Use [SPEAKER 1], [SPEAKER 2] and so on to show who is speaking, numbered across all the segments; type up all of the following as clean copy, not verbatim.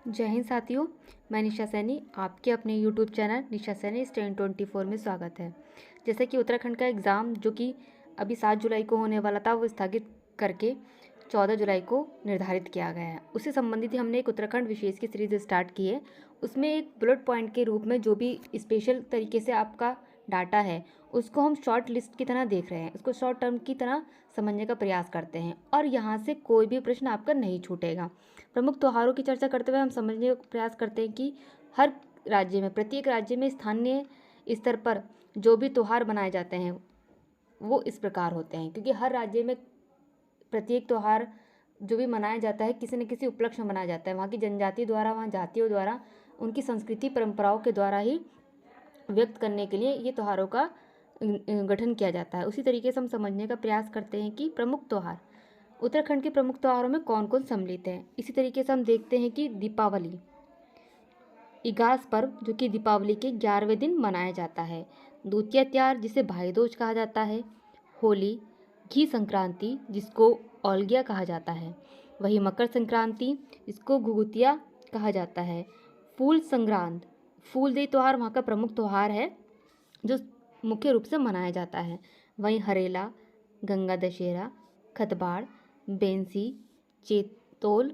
[SPEAKER 1] जय हिंद साथियों, मैं निशा सैनी। आपके अपने YouTube चैनल निशा सैनी स्टैंड 24 में स्वागत है। जैसे कि उत्तराखंड का एग्ज़ाम जो कि अभी 7 जुलाई को होने वाला था, वो स्थगित करके 14 जुलाई को निर्धारित किया गया है। उससे संबंधित ही हमने एक उत्तराखंड विशेष की सीरीज़ स्टार्ट की है। उसमें एक बुलेट पॉइंट के रूप में जो भी स्पेशल तरीके से आपका डाटा है, उसको हम शॉर्ट लिस्ट की तरह देख रहे हैं, उसको शॉर्ट टर्म की तरह समझने का प्रयास करते हैं और यहाँ से कोई भी प्रश्न आपका नहीं छूटेगा। प्रमुख त्योहारों की चर्चा करते हुए हम समझने का प्रयास करते हैं कि हर राज्य में, प्रत्येक राज्य में स्थानीय स्तर पर जो भी त्यौहार मनाए जाते हैं वो इस प्रकार होते हैं, क्योंकि हर राज्य में प्रत्येक त्यौहार जो भी मनाया जाता है किसी न किसी उपलक्ष्य में मनाया जाता है। वहाँ की जनजाति द्वारा, वहाँ जातियों द्वारा, उनकी संस्कृति परंपराओं के द्वारा ही व्यक्त करने के लिए ये त्योहारों का गठन किया जाता है। उसी तरीके से हम समझने का प्रयास करते हैं कि प्रमुख त्यौहार उत्तराखंड के प्रमुख त्योहारों में कौन कौन सम्मिलित है। इसी तरीके से हम देखते हैं कि दीपावली, इगास पर्व जो कि दीपावली के 11वें दिन मनाया जाता है। द्वितीय त्योहार जिसे भाई दूज कहा जाता है। होली, घी संक्रांति जिसको ओल्गिया कहा जाता है। वही मकर संक्रांति जिसको घुघुतिया कहा जाता है। फूल संक्रांत, फूल देई त्यौहार वहाँ का प्रमुख त्यौहार है जो मुख्य रूप से मनाया जाता है। वहीं हरेला, गंगा दशहरा, खतबाड़, बेंसी, चेतोल,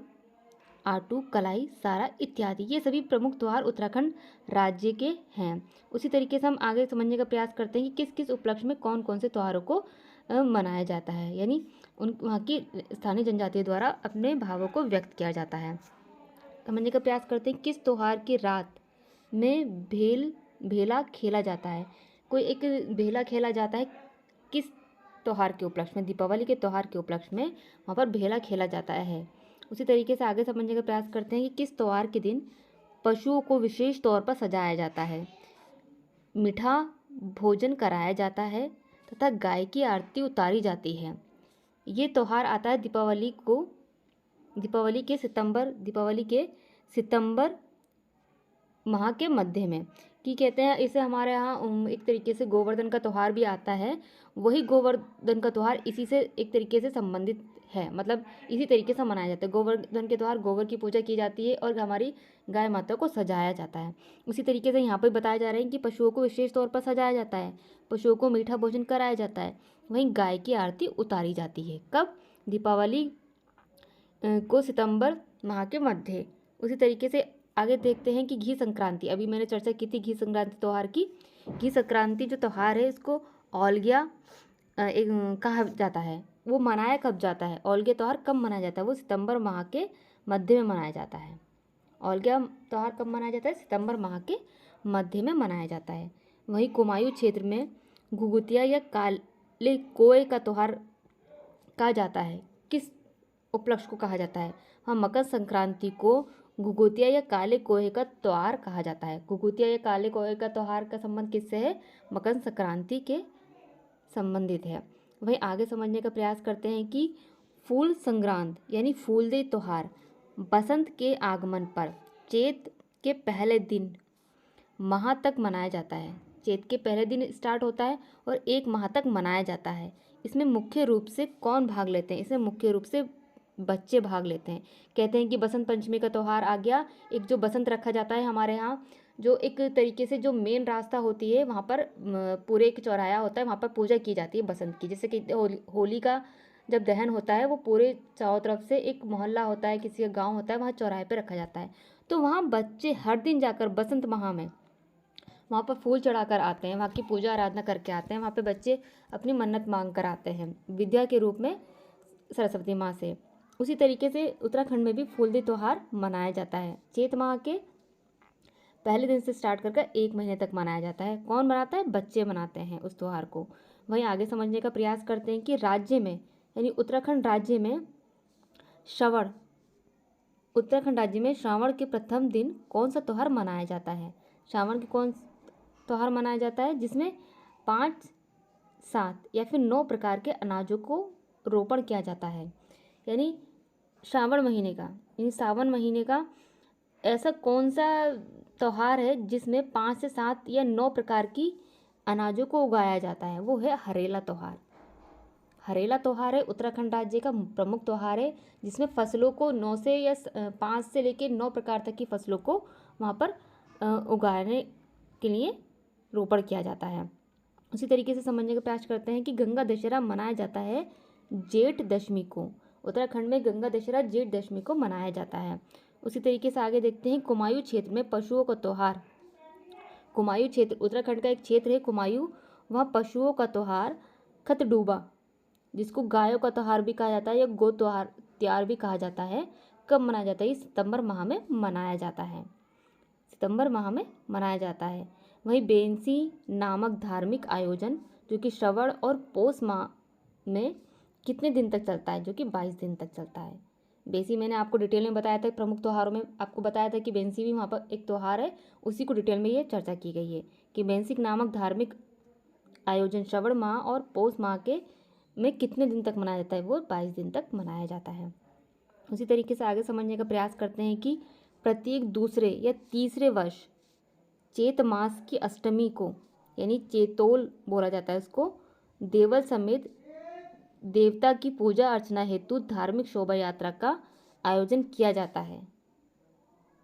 [SPEAKER 1] आटू, कलाई, सारा इत्यादि ये सभी प्रमुख त्यौहार उत्तराखंड राज्य के हैं। उसी तरीके से हम आगे समझने का प्रयास करते हैं कि किस किस उपलक्ष्य में कौन कौन से त्योहारों को मनाया जाता है, यानी उन वहाँ की स्थानीय जनजाति द्वारा अपने भावों को व्यक्त किया जाता है। समझने का प्रयास करते हैं किस त्यौहार की रात में भेला खेला जाता है। कोई एक भेला खेला जाता है किस त्यौहार के उपलक्ष्य में, दीपावली के त्यौहार के उपलक्ष्य में वहाँ पर भेला खेला जाता है। उसी तरीके से आगे समझने का प्रयास करते हैं कि किस त्यौहार के दिन पशुओं को विशेष तौर पर सजाया जाता है, मीठा भोजन कराया जाता है तथा गाय की आरती उतारी जाती है। ये त्यौहार आता है दीपावली के सितंबर माह के मध्य में, कि कहते हैं इसे हमारे यहाँ एक तरीके से गोवर्धन का त्यौहार भी आता है। वही गोवर्धन का त्यौहार इसी से एक तरीके से संबंधित है, मतलब इसी तरीके से मनाया जाता है। गोवर्धन के त्यौहार गोबर की पूजा की जाती है और हमारी गाय माता को सजाया जाता है। उसी तरीके से यहाँ पर बताया जा रहा है कि पशुओं को विशेष तौर पर सजाया जाता है, पशुओं को मीठा भोजन कराया जाता है, वहीं गाय की आरती उतारी जाती है। कब? दीपावली को सितंबर माह के मध्य। उसी तरीके से आगे देखते हैं कि घी संक्रांति, अभी मैंने चर्चा की थी घी संक्रांति त्यौहार की। घी संक्रांति जो त्यौहार है इसको ओल्गिया कहा जाता है। वो मनाया कब जाता है? ओल्गिया त्यौहार कब मनाया जाता है? वो सितंबर माह के मध्य में मनाया जाता है। ओल्गिया त्यौहार कब मनाया जाता है? सितंबर माह के मध्य में मनाया जाता है। वहीं कुमायूं क्षेत्र में घुघुतिया या काले कोय का त्यौहार कहा जाता है। किस उपलक्ष्य को कहा जाता है? हाँ, मकर संक्रांति को घुघुतिया या काले कोहे का त्यौहार कहा जाता है। घुघुतिया या काले कोहे का त्यौहार का संबंध किससे है? मकर संक्रांति के संबंधित है। वहीं आगे समझने का प्रयास करते हैं कि फूल संक्रांत यानी फूलदेई त्यौहार बसंत के आगमन पर चैत के पहले दिन माह तक मनाया जाता है। चैत के पहले दिन स्टार्ट होता है और 1 माह तक मनाया जाता है। इसमें मुख्य रूप से कौन भाग लेते हैं? इसमें मुख्य रूप से बच्चे भाग लेते हैं। कहते हैं कि बसंत पंचमी का त्यौहार आ गया। एक जो बसंत रखा जाता है हमारे यहाँ, जो एक तरीके से जो मेन रास्ता होती है वहाँ पर पूरे एक चौराहा होता है, वहाँ पर पूजा की जाती है बसंत की। जैसे कि होली का जब दहन होता है वो पूरे चारों तरफ से एक मोहल्ला होता है, किसी का गाँव होता है, वहाँ चौराहे पर रखा जाता है। तो वहाँ बच्चे हर दिन जाकर बसंत माह में वहाँ पर फूल चढ़ाकर आते हैं, वहाँ की पूजा आराधना करके आते हैं। वहाँ पे बच्चे अपनी मन्नत मांग कर आते हैं विद्या के रूप में सरस्वती माँ से। उसी तरीके से उत्तराखंड में भी फूलदेई त्यौहार मनाया जाता है। चैत माह के पहले दिन से स्टार्ट कर 1 महीने तक मनाया जाता है। कौन मनाता है? बच्चे मनाते हैं उस त्यौहार को। वहीं आगे समझने का प्रयास करते हैं कि राज्य में, यानी उत्तराखंड राज्य में श्रावण के प्रथम दिन कौन सा त्यौहार मनाया जाता है? श्रावण के कौन त्यौहार मनाया जाता है जिसमें 5, 7 या फिर 9 प्रकार के अनाजों को रोपण किया जाता है। यानी सावन महीने का ऐसा कौन सा त्यौहार है जिसमें 5 से 7 या 9 प्रकार की अनाजों को उगाया जाता है? वो है हरेला त्यौहार। हरेला त्यौहार है उत्तराखंड राज्य का प्रमुख त्यौहार है, जिसमें फसलों को 9 से या 5 से लेकर 9 प्रकार तक की फसलों को वहाँ पर उगाने के लिए रोपण किया जाता है। उसी तरीके से समझने का प्रयास करते हैं कि गंगा दशहरा मनाया जाता है जेठ दशमी को। उत्तराखंड में गंगा दशहरा जेठ दशमी को मनाया जाता है। उसी तरीके से आगे देखते हैं कुमायूं क्षेत्र में पशुओं का त्यौहार। कुमायूं क्षेत्र उत्तराखंड का एक क्षेत्र है कुमायूं, वहाँ पशुओं का त्यौहार खतडूबा, जिसको गायों का त्यौहार भी कहा जाता है या गो त्योहार भी कहा जाता है, कब मनाया जाता है? सितंबर माह में मनाया जाता है। सितंबर माह में मनाया जाता है। वहीं बेंसी नामक धार्मिक आयोजन जो कि श्रवण और पौष माह में कितने दिन तक चलता है? जो कि 22 दिन तक चलता है। बेंसी मैंने आपको डिटेल में बताया था, प्रमुख त्योहारों में आपको बताया था कि बेंसी भी वहाँ पर एक त्यौहार है, उसी को डिटेल में ये चर्चा की गई है कि बेंसिक नामक धार्मिक आयोजन श्रवण माह और पौष माह के में कितने दिन तक मनाया जाता है? वो 22 दिन तक मनाया जाता है। उसी तरीके से आगे समझने का प्रयास करते हैं कि प्रत्येक दूसरे या तीसरे वर्ष चैत मास की अष्टमी को, यानी चैतोल बोला जाता है उसको, देवल समेत देवता की पूजा अर्चना हेतु धार्मिक शोभा यात्रा का आयोजन किया जाता है।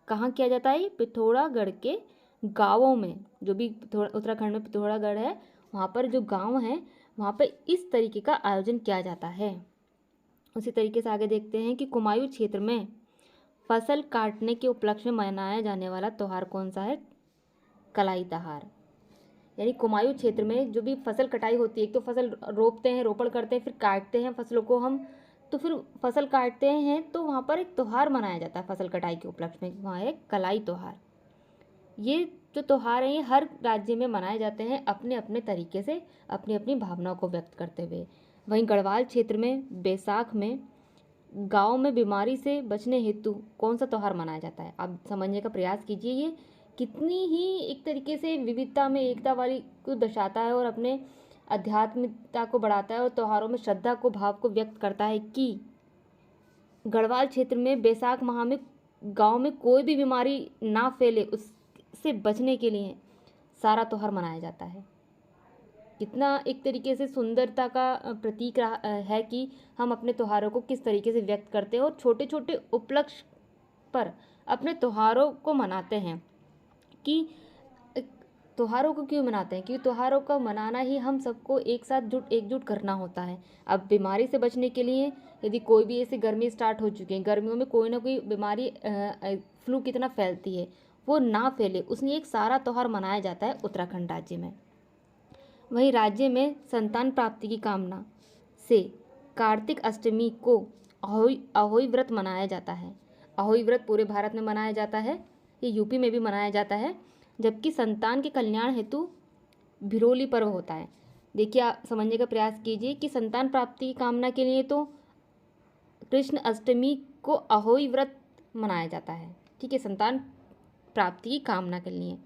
[SPEAKER 1] कहाँ किया जाता है? पिथौरागढ़ के गाँवों में, जो भी उत्तराखंड में पिथौरागढ़ है वहाँ पर जो गांव हैं वहाँ पर इस तरीके का आयोजन किया जाता है। उसी तरीके से आगे देखते हैं कि कुमायूं क्षेत्र में फसल काटने के उपलक्ष्य में मनाया जाने वाला त्यौहार कौन सा है? कलाई त्योहार। यानी कुमायूं क्षेत्र में जो भी फसल कटाई होती है, एक तो फसल रोपते हैं, रोपण करते हैं, फिर काटते हैं फसलों को हम, तो फिर फसल काटते हैं तो वहाँ पर एक त्यौहार मनाया जाता है फसल कटाई के उपलक्ष्य में, वहाँ है कलाई त्यौहार। ये जो त्यौहार हैं ये हर राज्य में मनाए जाते हैं अपने अपने तरीके से, अपनी अपनी भावनाओं को व्यक्त करते हुए। वहीं गढ़वाल क्षेत्र में बैसाख में गांव में बीमारी से बचने हेतु कौन सा त्यौहार मनाया जाता है? आप समझने का प्रयास कीजिए, ये कितनी ही एक तरीके से विविधता में एकता वाली को दर्शाता है और अपने आध्यात्मिकता को बढ़ाता है और त्योहारों में श्रद्धा को, भाव को व्यक्त करता है कि गढ़वाल क्षेत्र में बैसाख माह में गांव में कोई भी बीमारी ना फैले, उससे बचने के लिए सारा त्यौहार मनाया जाता है। कितना एक तरीके से सुंदरता का प्रतीक है कि हम अपने त्योहारों को किस तरीके से व्यक्त करते हैं और छोटे छोटे उपलक्ष्य पर अपने त्योहारों को मनाते हैं। कि त्योहारों को क्यों मनाते हैं? क्योंकि त्योहारों का मनाना ही हम सबको एक साथ एकजुट करना होता है। अब बीमारी से बचने के लिए यदि कोई भी ऐसी गर्मी स्टार्ट हो चुकी है, गर्मियों में कोई ना कोई बीमारी फ्लू कितना फैलती है, वो ना फैले, उसलिए एक सारा त्यौहार मनाया जाता है उत्तराखंड राज्य में। वहीं राज्य में संतान प्राप्ति की कामना से कार्तिक अष्टमी को अहोई व्रत मनाया जाता है। अहोई व्रत पूरे भारत में मनाया जाता है, ये यूपी में भी मनाया जाता है। जबकि संतान के कल्याण हेतु भिरोली पर्व होता है। देखिए, आप समझने का प्रयास कीजिए कि संतान प्राप्ति की कामना के लिए तो कृष्ण अष्टमी को अहोई व्रत मनाया जाता है, ठीक है, संतान प्राप्ति की कामना के लिए।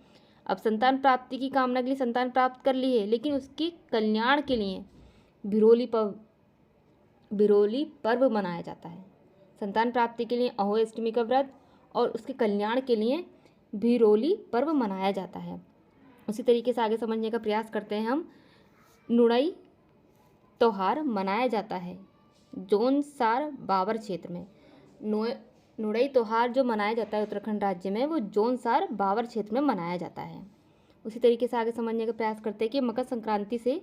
[SPEAKER 1] अब संतान प्राप्ति की कामना के लिए संतान प्राप्त कर ली है, लेकिन उसके कल्याण के लिए भिरोली पर्व मनाया जाता है। संतान प्राप्ति के लिए अहोई अष्टमी का व्रत और उसके कल्याण के लिए भिरोली पर्व मनाया जाता है। उसी तरीके से आगे समझने का प्रयास करते हैं हम। नुड़ई त्यौहार मनाया जाता है जौनसार बावर क्षेत्र में। नुड़ई त्यौहार जो मनाया जाता है उत्तराखंड राज्य में, वो जौनसार बावर क्षेत्र में मनाया जाता है। उसी तरीके से आगे समझने का प्रयास करते हैं कि मकर संक्रांति से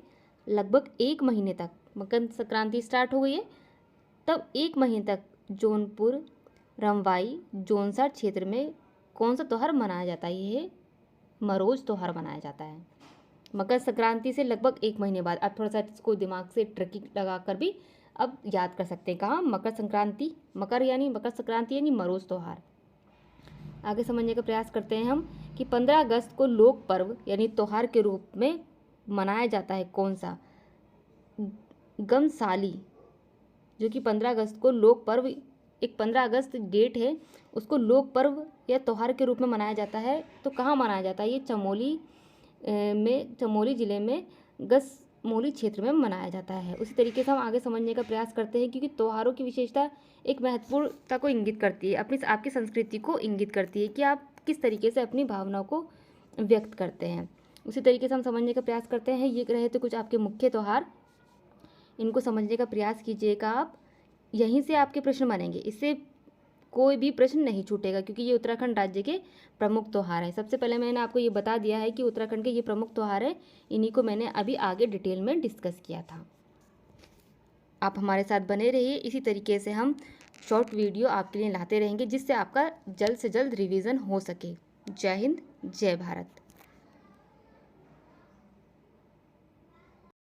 [SPEAKER 1] लगभग 1 महीने तक, मकर संक्रांति स्टार्ट हो गई है तब 1 महीने तक जौनपुर, रमवाई, जौनसार क्षेत्र में कौन सा त्यौहार मनाया जाता है? ये मरोज त्यौहार मनाया जाता है। मकर संक्रांति से लगभग 1 महीने बाद, अब थोड़ा सा इसको दिमाग से ट्रिकी लगा कर भी अब याद कर सकते हैं। कहाँ? मकर संक्रांति, मकर यानी मकर संक्रांति यानी मरोज त्यौहार। आगे समझने का प्रयास करते हैं हम कि 15 अगस्त को लोक पर्व यानी त्यौहार के रूप में मनाया जाता है कौन सा? गमसाली, जो कि 15 अगस्त को लोक पर्व, एक 15 अगस्त डेट है, उसको लोक पर्व या त्यौहार के रूप में मनाया जाता है। तो कहाँ मनाया जाता है? ये चमोली ज़िले में गसमोली क्षेत्र में मनाया जाता है। उसी तरीके से हम आगे समझने का प्रयास करते हैं, क्योंकि त्योहारों की विशेषता एक महत्वपूर्णता को इंगित करती है, आपकी संस्कृति को इंगित करती है कि आप किस तरीके से अपनी भावनाओं को व्यक्त करते हैं। उसी तरीके से हम समझने का प्रयास करते हैं। ये रहे तो कुछ आपके मुख्य त्यौहार। इनको समझने का प्रयास कीजिएगा आप। यहीं से आपके प्रश्न बनेंगे, इससे कोई भी प्रश्न नहीं छूटेगा, क्योंकि ये उत्तराखंड राज्य के प्रमुख त्यौहार हैं। सबसे पहले मैंने आपको ये बता दिया है कि उत्तराखंड के ये प्रमुख त्यौहार हैं, इन्हीं को मैंने अभी आगे डिटेल में डिस्कस किया था। आप हमारे साथ बने रहिए, इसी तरीके से हम शॉर्ट वीडियो आपके लिए लाते रहेंगे, जिससे आपका जल्द से जल्द रिवीजन हो सके। जय हिंद, जय भारत।